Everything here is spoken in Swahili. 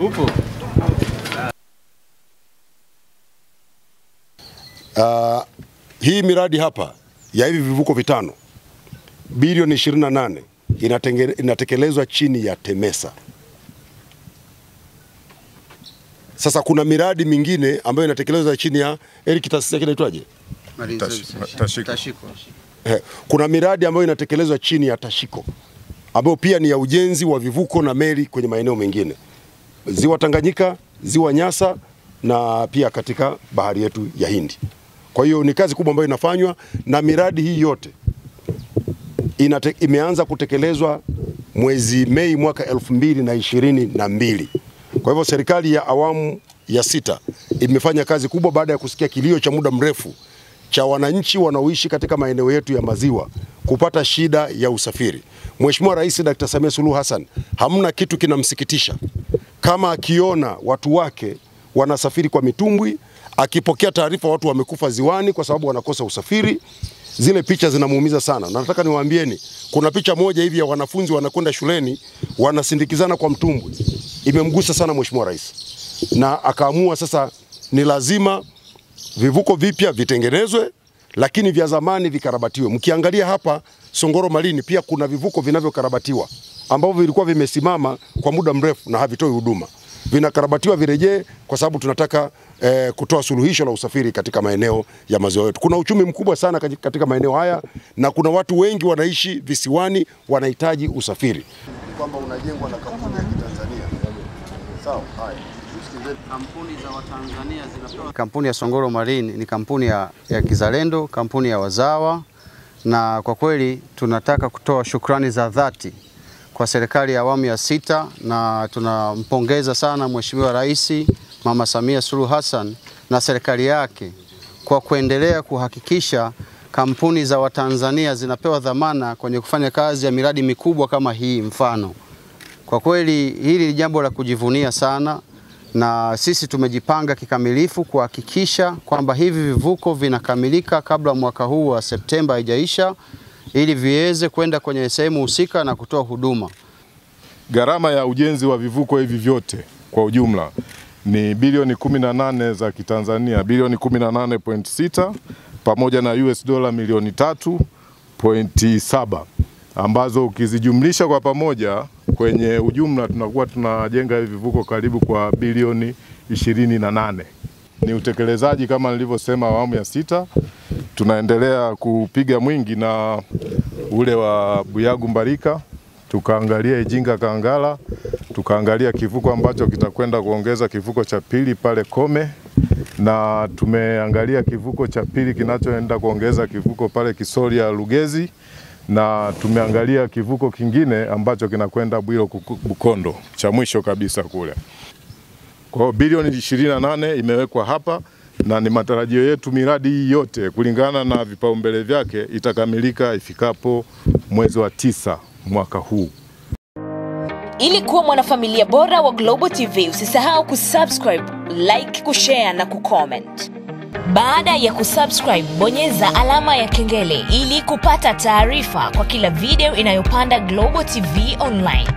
Upo. Hii miradi hapa ya hivi vivuko vitano bilioni 28 inatekelezwa chini ya TEMESA. Sasa kuna miradi mingine ambayo inatekelezwa chini ya taasisi yake inaitwaje? Tashiko. Kuna miradi ambayo inatekelezwa chini ya Tashiko ambayo pia ni ya ujenzi wa vivuko na meli kwenye maeneo mengine, Ziwa Tanganyika, Ziwa Nyasa na pia katika bahari yetu ya Hindi. Kwa hiyo ni kazi kubwa ambayo inafanywa, na miradi hii yote imeanza kutekelezwa mwezi Mei mwaka 2022. Kwa hivyo serikali ya awamu ya 6 imefanya kazi kubwa baada ya kusikia kilio cha muda mrefu cha wananchi wanaoishi katika maeneo yetu ya maziwa kupata shida ya usafiri. Mheshimiwa Rais Dr. Samia Suluhu Hassan hamna kitu kinamsikitisha kama akiona watu wake wanasafiri kwa mitumbwi, akipokea taarifa watu wamekufa ziwani kwa sababu wanakosa usafiri. Zile picha zinamuumiza sana. Na nataka niwaambieni, kuna picha moja hivi ya wanafunzi wanakwenda shuleni wanasindikizana kwa mtumbwi. Imemgusa sana Mheshimiwa Rais. Na akaamua sasa ni lazima vivuko vipya vitengenezwe, lakini vya zamani vikarabatiwe. Mkiangalia hapa Songoro Malini pia kuna vivuko vinavyokarabatiwa ambavyo vilikuwa vimesimama kwa muda mrefu na havitoi huduma. Vinakarabatiwa virejee kwa sababu tunataka kutoa suluhisho la usafiri katika maeneo ya maziwa yetu. Kuna uchumi mkubwa sana katika maeneo haya na kuna watu wengi wanaishi visiwani wanahitaji usafiri. Kwamba unajengwa na kampuni ya Kitanzania. Sawa, haya. Kampuni za Watanzania zinapewa. Kampuni ya Songoro Marine ni kampuni ya kizalendo, kampuni ya wazawa, na kwa kweli tunataka kutoa shukrani za dhati kwa serikali ya awamu ya 6, na tunampongeza sana Mheshimiwa Rais Mama Samia Suluhu Hassan na serikali yake kwa kuendelea kuhakikisha kampuni za Watanzania zinapewa dhamana kwenye kufanya kazi ya miradi mikubwa kama hii mfano. Kwa kweli hili ni jambo la kujivunia sana, na sisi tumejipanga kikamilifu kuhakikisha kwamba hivi vivuko vinakamilika kabla mwaka huu wa Septemba haijaisha, ili viweze kwenda kwenye sehemu husika na kutoa huduma. Gharama ya ujenzi wa vivuko hivi vyote kwa ujumla ni bilioni 18 za Kitanzania, bilioni 18.6 pamoja na US dola milioni 3.7, ambazo ukizijumlisha kwa pamoja kwenye ujumla tunakuwa tunajenga hivi vivuko karibu kwa bilioni 28. Ni utekelezaji kama nilivyosema awamu ya 6. Tunaendelea kupiga mwingi na ule wa Buyagu Mbarika, tukaangalia Ijinga Kangala, tukaangalia kivuko ambacho kitakwenda kuongeza kivuko cha pili pale Kome, na tumeangalia kivuko cha pili kinachoenda kuongeza kivuko pale Kisoria Lugezi, na tumeangalia kivuko kingine ambacho kinakwenda Bwiro Bukondo cha mwisho kabisa kule. Kwa hiyo bilioni 28 imewekwa hapa, na ni matarajio yetu miradi hii yote kulingana na vipaumbele vyake itakamilika ifikapo mwezi wa 9 mwaka huu. Ili kuwa mwanafamilia bora wa Global TV, usisahau kusubscribe, like, kushare na kucomment. Baada ya kusubscribe, bonyeza alama ya kengele ili kupata taarifa kwa kila video inayopanda Global TV Online.